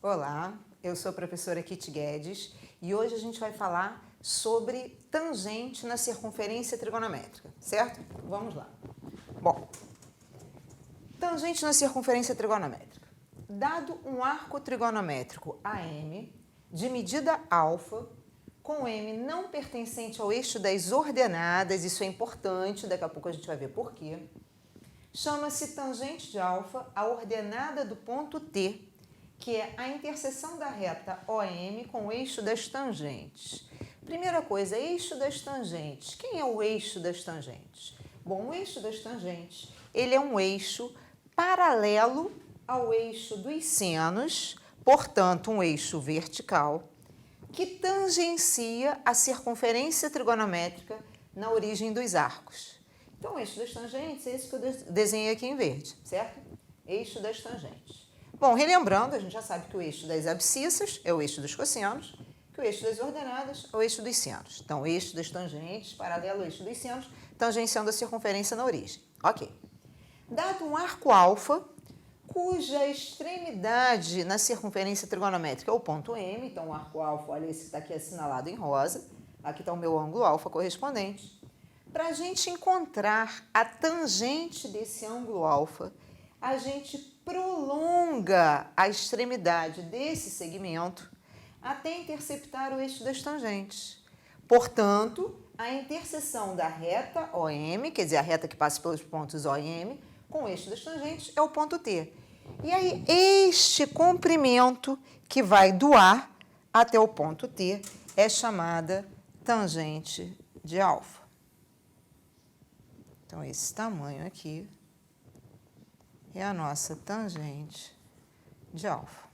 Olá, eu sou a professora Kitty Guedes e hoje a gente vai falar sobre tangente na circunferência trigonométrica, certo? Vamos lá. Bom, tangente na circunferência trigonométrica. Dado um arco trigonométrico AM de medida alfa, com M não pertencente ao eixo das ordenadas, isso é importante, daqui a pouco a gente vai ver por quê, chama-se tangente de alfa a ordenada do ponto T, que é a interseção da reta OM com o eixo das tangentes. Primeira coisa, eixo das tangentes. Quem é o eixo das tangentes? Bom, o eixo das tangentes, ele é um eixo paralelo ao eixo dos senos, portanto, um eixo vertical, que tangencia a circunferência trigonométrica na origem dos arcos. Então, o eixo das tangentes é esse que eu desenhei aqui em verde, certo? Eixo das tangentes. Bom, relembrando, a gente já sabe que o eixo das abscissas é o eixo dos cossenos, que o eixo das ordenadas é o eixo dos senos. Então, o eixo das tangentes, paralelo ao eixo dos senos, tangenciando a circunferência na origem. Ok. Dado um arco alfa, cuja extremidade na circunferência trigonométrica é o ponto M, então o arco alfa, olha esse que está aqui assinalado em rosa, aqui está o meu ângulo alfa correspondente. Para a gente encontrar a tangente desse ângulo alfa, a gente prolonga a extremidade desse segmento até interceptar o eixo das tangentes. Portanto, a interseção da reta OM, quer dizer, a reta que passa pelos pontos O e M, com o eixo das tangentes é o ponto T. E aí, este comprimento que vai do A até o ponto T é chamada tangente de alfa. Então, esse tamanho aqui é a nossa tangente de alfa.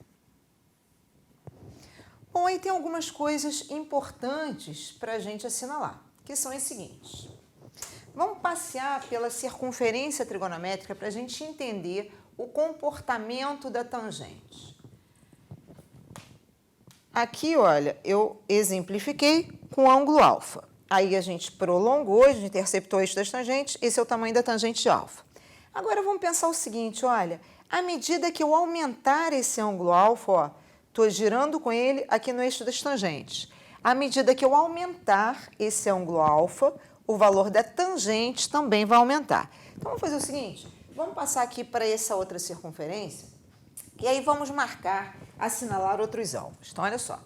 Bom, aí tem algumas coisas importantes para a gente assinalar, que são as seguintes. Vamos passear pela circunferência trigonométrica para a gente entender o comportamento da tangente. Aqui, olha, eu exemplifiquei com o ângulo alfa. Aí a gente prolongou, a gente interceptou o eixo das tangentes, esse é o tamanho da tangente de alfa. Agora vamos pensar o seguinte, olha, à medida que eu aumentar esse ângulo alfa, ó, estou girando com ele aqui no eixo das tangentes. À medida que eu aumentar esse ângulo alfa, o valor da tangente também vai aumentar. Então vamos fazer o seguinte, vamos passar aqui para essa outra circunferência, e aí vamos marcar, assinalar outros ângulos. Então olha só,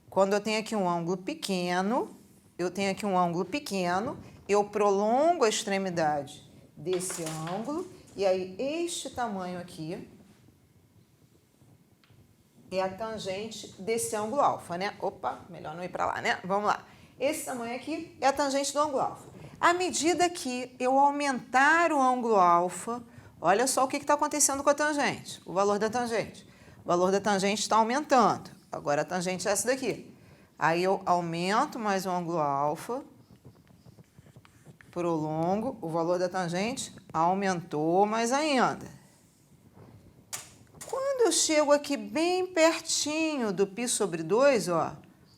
quando eu tenho aqui um ângulo pequeno, eu prolongo a extremidade desse ângulo, e aí este tamanho aqui é a tangente desse ângulo alfa, né? Opa, melhor não ir para lá, né? Vamos lá. Esse tamanho aqui é a tangente do ângulo alfa. À medida que eu aumentar o ângulo alfa, olha só o que está acontecendo com a tangente, o valor da tangente. O valor da tangente está aumentando. Agora a tangente é essa daqui. Aí eu aumento mais o ângulo alfa, prolongo, o valor da tangente aumentou mais ainda. Quando eu chego aqui bem pertinho do π sobre 2, ó,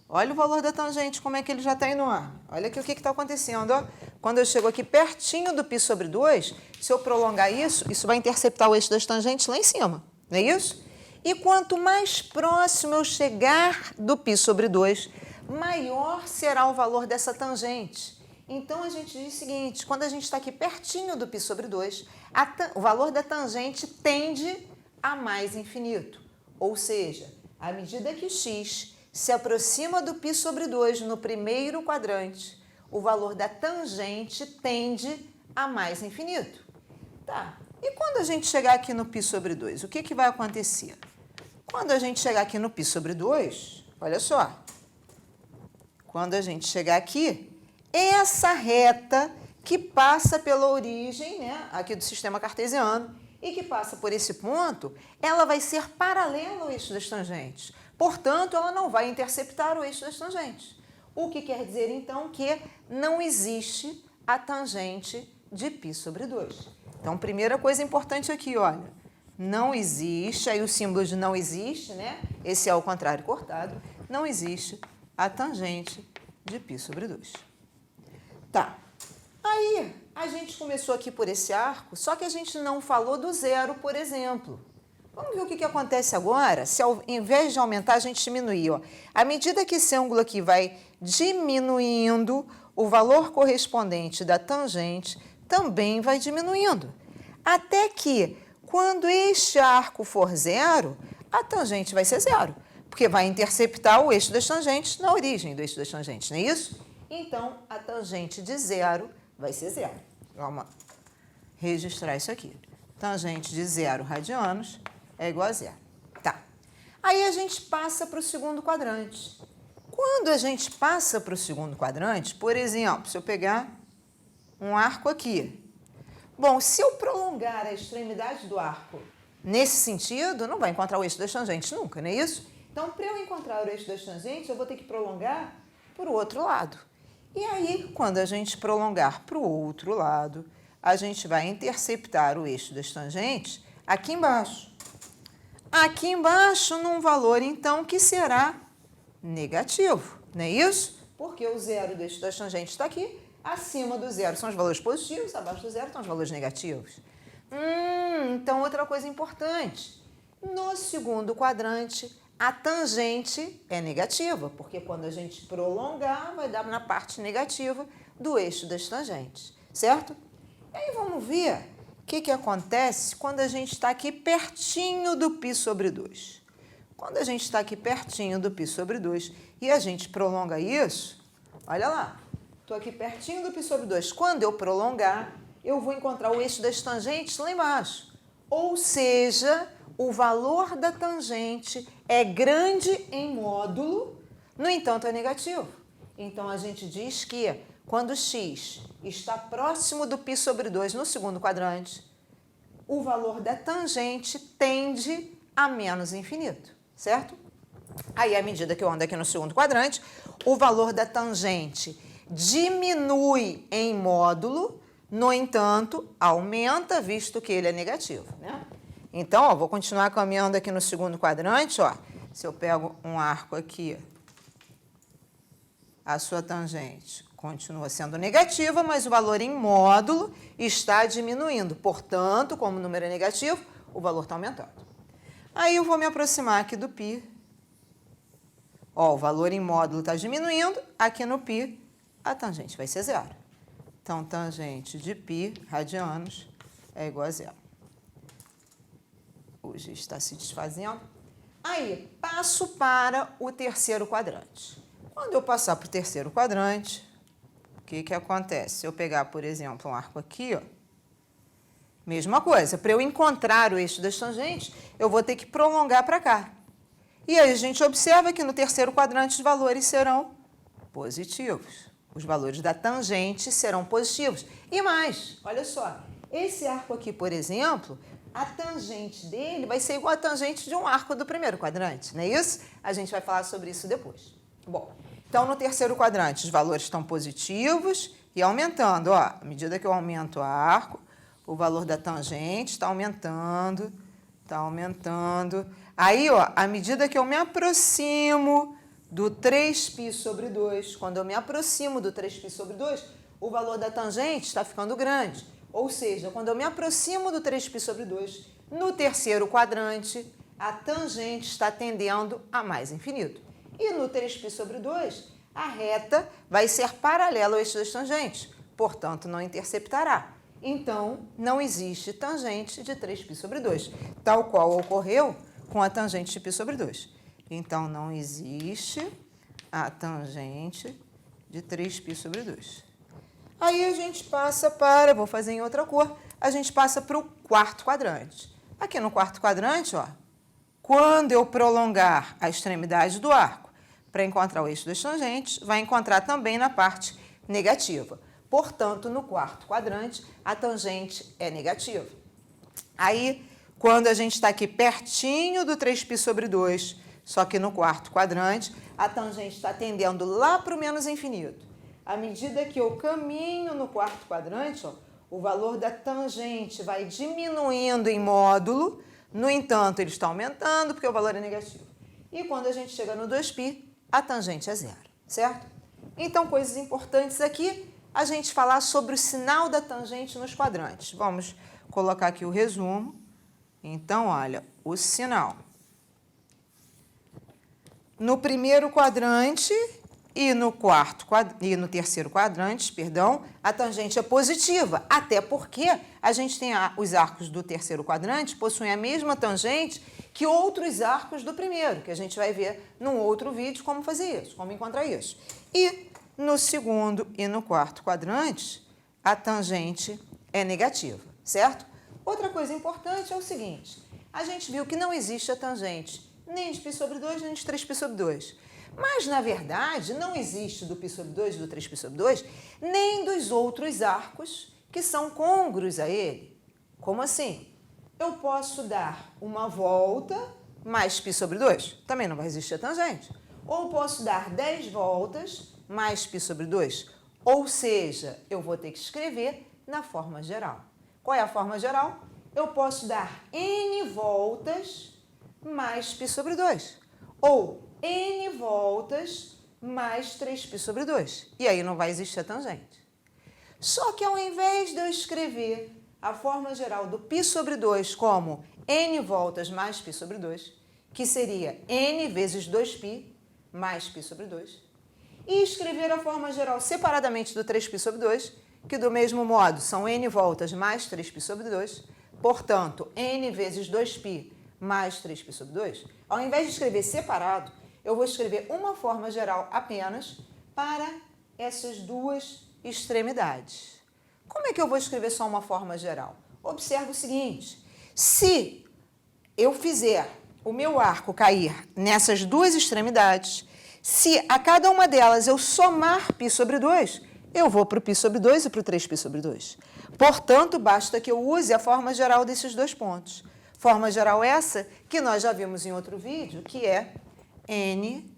olha o valor da tangente, como é que ele já está indo lá. Olha aqui o que está acontecendo. Ó. Quando eu chego aqui pertinho do π sobre 2, se eu prolongar isso, isso vai interceptar o eixo das tangentes lá em cima, não é isso? E quanto mais próximo eu chegar do π sobre 2, maior será o valor dessa tangente. Então, a gente diz o seguinte, quando a gente está aqui pertinho do π sobre 2, o valor da tangente tende a mais infinito. Ou seja, à medida que x se aproxima do π sobre 2 no primeiro quadrante, o valor da tangente tende a mais infinito. Tá. E quando a gente chegar aqui no π sobre 2, o que vai acontecer? Quando a gente chegar aqui no π sobre 2, olha só, quando a gente chegar aqui, essa reta que passa pela origem, né, aqui do sistema cartesiano, e que passa por esse ponto, ela vai ser paralela ao eixo das tangentes. Portanto, ela não vai interceptar o eixo das tangentes. O que quer dizer, então, que não existe a tangente de π sobre 2. Então, primeira coisa importante aqui, olha, não existe, aí o símbolo de não existe, né? Esse é ao contrário cortado, não existe a tangente de π sobre 2. Tá. Aí, a gente começou aqui por esse arco, só que a gente não falou do zero, por exemplo. Vamos ver o que acontece agora se ao invés de aumentar, a gente diminuir. Ó. À medida que esse ângulo aqui vai diminuindo, o valor correspondente da tangente também vai diminuindo. Até que, quando este arco for zero, a tangente vai ser zero, porque vai interceptar o eixo das tangentes na origem do eixo das tangentes, não é isso? Então, a tangente de zero vai ser zero. Vamos registrar isso aqui. Tangente de 0 radianos é igual a zero. Tá. Aí a gente passa para o segundo quadrante. Quando a gente passa para o segundo quadrante, por exemplo, se eu pegar um arco aqui. Bom, se eu prolongar a extremidade do arco nesse sentido, não vai encontrar o eixo das tangentes nunca, não é isso? Então, para eu encontrar o eixo das tangentes, eu vou ter que prolongar para o outro lado. E aí, quando a gente prolongar para o outro lado, a gente vai interceptar o eixo das tangentes aqui embaixo. Aqui embaixo, num valor, então, que será negativo, não é isso? Porque o zero do eixo das tangentes está aqui, acima do zero são os valores positivos, abaixo do zero estão os valores negativos. Então, outra coisa importante. No segundo quadrante, a tangente é negativa, porque quando a gente prolongar, vai dar na parte negativa do eixo das tangentes, certo? E aí vamos ver o que acontece quando a gente está aqui pertinho do π sobre 2. Quando a gente está aqui pertinho do π sobre 2 e a gente prolonga isso, olha lá, estou aqui pertinho do π sobre 2. Quando eu prolongar, eu vou encontrar o eixo das tangentes lá embaixo. Ou seja, o valor da tangente é grande em módulo, no entanto, é negativo. Então, a gente diz que quando x está próximo do π sobre 2 no segundo quadrante, o valor da tangente tende a menos infinito, certo? Aí, à medida que eu ando aqui no segundo quadrante, o valor da tangente diminui em módulo, no entanto, aumenta, visto que ele é negativo, né? Então, ó, vou continuar caminhando aqui no segundo quadrante, ó. Se eu pego um arco aqui, a sua tangente continua sendo negativa, mas o valor em módulo está diminuindo. Portanto, como o número é negativo, o valor está aumentando. Aí eu vou me aproximar aqui do π. Ó, o valor em módulo está diminuindo, aqui no π a tangente vai ser zero. Então, tangente de π radianos é igual a zero. Hoje está se desfazendo. Aí, passo para o terceiro quadrante. Quando eu passar para o terceiro quadrante, o que acontece? Se eu pegar, por exemplo, um arco aqui, ó, mesma coisa. Para eu encontrar o eixo das tangentes, eu vou ter que prolongar para cá. E aí a gente observa que no terceiro quadrante os valores serão positivos. Os valores da tangente serão positivos. E mais, olha só, esse arco aqui, por exemplo, a tangente dele vai ser igual à tangente de um arco do primeiro quadrante, não é isso? A gente vai falar sobre isso depois. Bom, então no terceiro quadrante os valores estão positivos e aumentando. Ó, à medida que eu aumento o arco, o valor da tangente está aumentando, está aumentando. Aí, ó, à medida que eu me aproximo do 3π sobre 2, quando eu me aproximo do 3π sobre 2, o valor da tangente está ficando grande. Ou seja, quando eu me aproximo do 3π sobre 2, no terceiro quadrante, a tangente está tendendo a mais infinito. E no 3π sobre 2, a reta vai ser paralela ao eixo das tangentes, portanto, não interceptará. Então, não existe tangente de 3π sobre 2, tal qual ocorreu com a tangente de π sobre 2. Então, não existe a tangente de 3π sobre 2. Aí a gente passa para, vou fazer em outra cor, a gente passa para o quarto quadrante. Aqui no quarto quadrante, ó, quando eu prolongar a extremidade do arco para encontrar o eixo das tangentes, vai encontrar também na parte negativa. Portanto, no quarto quadrante, a tangente é negativa. Aí, quando a gente está aqui pertinho do 3π sobre 2, só que no quarto quadrante, a tangente está tendendo lá para o menos infinito. À medida que eu caminho no quarto quadrante, ó, o valor da tangente vai diminuindo em módulo, no entanto, ele está aumentando porque o valor é negativo. E quando a gente chega no 2π, a tangente é zero, certo? Então, coisas importantes aqui, a gente falar sobre o sinal da tangente nos quadrantes. Vamos colocar aqui o resumo. Então, olha, o sinal. No primeiro quadrante e no terceiro quadrante, perdão, a tangente é positiva, até porque a gente tem os arcos do terceiro quadrante possuem a mesma tangente que outros arcos do primeiro, que a gente vai ver num outro vídeo como fazer isso, como encontrar isso. E no segundo e no quarto quadrante, a tangente é negativa, certo? Outra coisa importante é o seguinte, a gente viu que não existe a tangente nem de π sobre 2, nem de 3π sobre 2. Mas, na verdade, não existe do π sobre 2 e do 3π sobre 2, nem dos outros arcos que são côngruos a ele. Como assim? Eu posso dar uma volta mais π sobre 2, também não vai existir a tangente. Ou posso dar 10 voltas mais π sobre 2, ou seja, eu vou ter que escrever na forma geral. Qual é a forma geral? Eu posso dar n voltas mais π sobre 2, ou n voltas mais 3π sobre 2. E aí não vai existir a tangente. Só que ao invés de eu escrever a forma geral do π sobre 2 como n voltas mais π sobre 2, que seria n vezes 2π mais π sobre 2, e escrever a forma geral separadamente do 3π sobre 2, que do mesmo modo são n voltas mais 3π sobre 2, portanto, n vezes 2π mais 3π sobre 2, ao invés de escrever separado, eu vou escrever uma forma geral apenas para essas duas extremidades. Como é que eu vou escrever só uma forma geral? Observe o seguinte, se eu fizer o meu arco cair nessas duas extremidades, se a cada uma delas eu somar π sobre 2, eu vou para o π sobre 2 e para o 3π sobre 2. Portanto, basta que eu use a forma geral desses dois pontos. Forma geral essa que nós já vimos em outro vídeo, que é n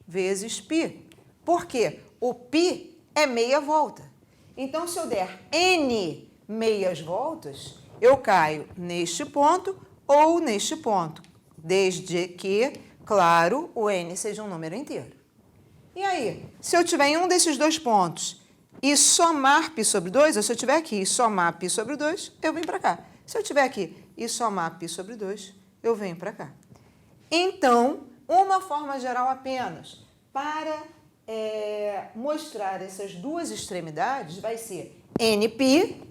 vezes π. Por quê? O π é meia volta. Então, se eu der n meias voltas, eu caio neste ponto ou neste ponto, desde que, claro, o n seja um número inteiro. E aí, se eu tiver em um desses dois pontos e somar π sobre 2, ou se eu tiver aqui e somar π sobre 2, eu venho para cá. Se eu tiver aqui e somar π sobre 2, eu venho para cá. Então, uma forma geral apenas para mostrar essas duas extremidades vai ser nπ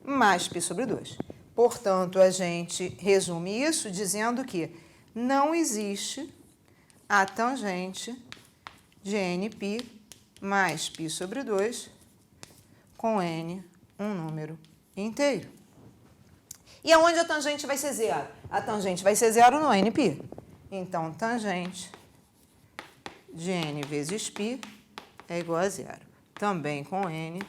mais π sobre 2. Portanto, a gente resume isso dizendo que não existe a tangente de nπ mais π sobre 2 com n um número inteiro. E aonde a tangente vai ser zero? A tangente vai ser zero no nπ. Então, tangente de n vezes π é igual a zero. Também com n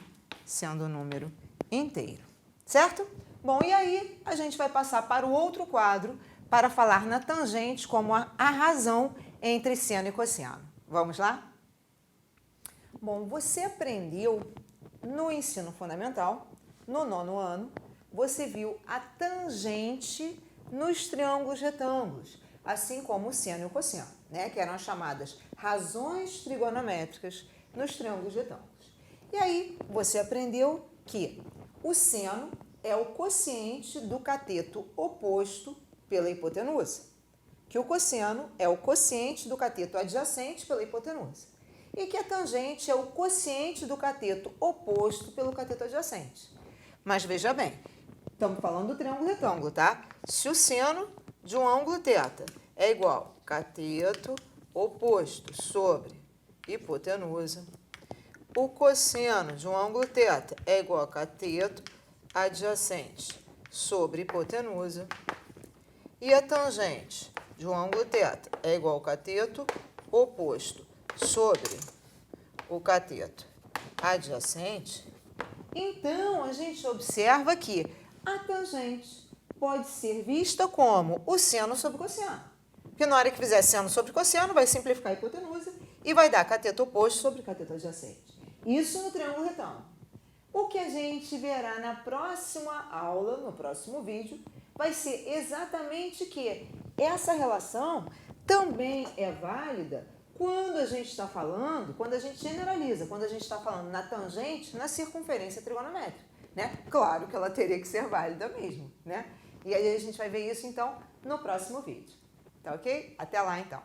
sendo um número inteiro. Certo? Bom, e aí a gente vai passar para o outro quadro para falar na tangente como a razão entre seno e cosseno. Vamos lá? Bom, você aprendeu no ensino fundamental, no 9º ano, você viu a tangente nos triângulos retângulos, assim como o seno e o cosseno, né? Que eram as chamadas razões trigonométricas nos triângulos retângulos. E aí você aprendeu que o seno é o quociente do cateto oposto pela hipotenusa, que o cosseno é o quociente do cateto adjacente pela hipotenusa e que a tangente é o quociente do cateto oposto pelo cateto adjacente. Mas veja bem, estamos falando do triângulo retângulo, tá? Se o seno de um ângulo θ é igual a cateto oposto sobre hipotenusa, o cosseno de um ângulo θ é igual a cateto adjacente sobre hipotenusa e a tangente de um ângulo θ é igual ao cateto oposto sobre o cateto adjacente, então a gente observa que a tangente pode ser vista como o seno sobre cosseno. Porque na hora que fizer seno sobre cosseno, vai simplificar a hipotenusa e vai dar cateto oposto sobre cateto adjacente. Isso no triângulo retângulo. O que a gente verá na próxima aula, no próximo vídeo, vai ser exatamente que essa relação também é válida quando a gente está falando, quando a gente generaliza, quando a gente está falando na tangente, na circunferência trigonométrica, né? Claro que ela teria que ser válida mesmo, né? E aí a gente vai ver isso, então, no próximo vídeo. Tá ok? Até lá, então.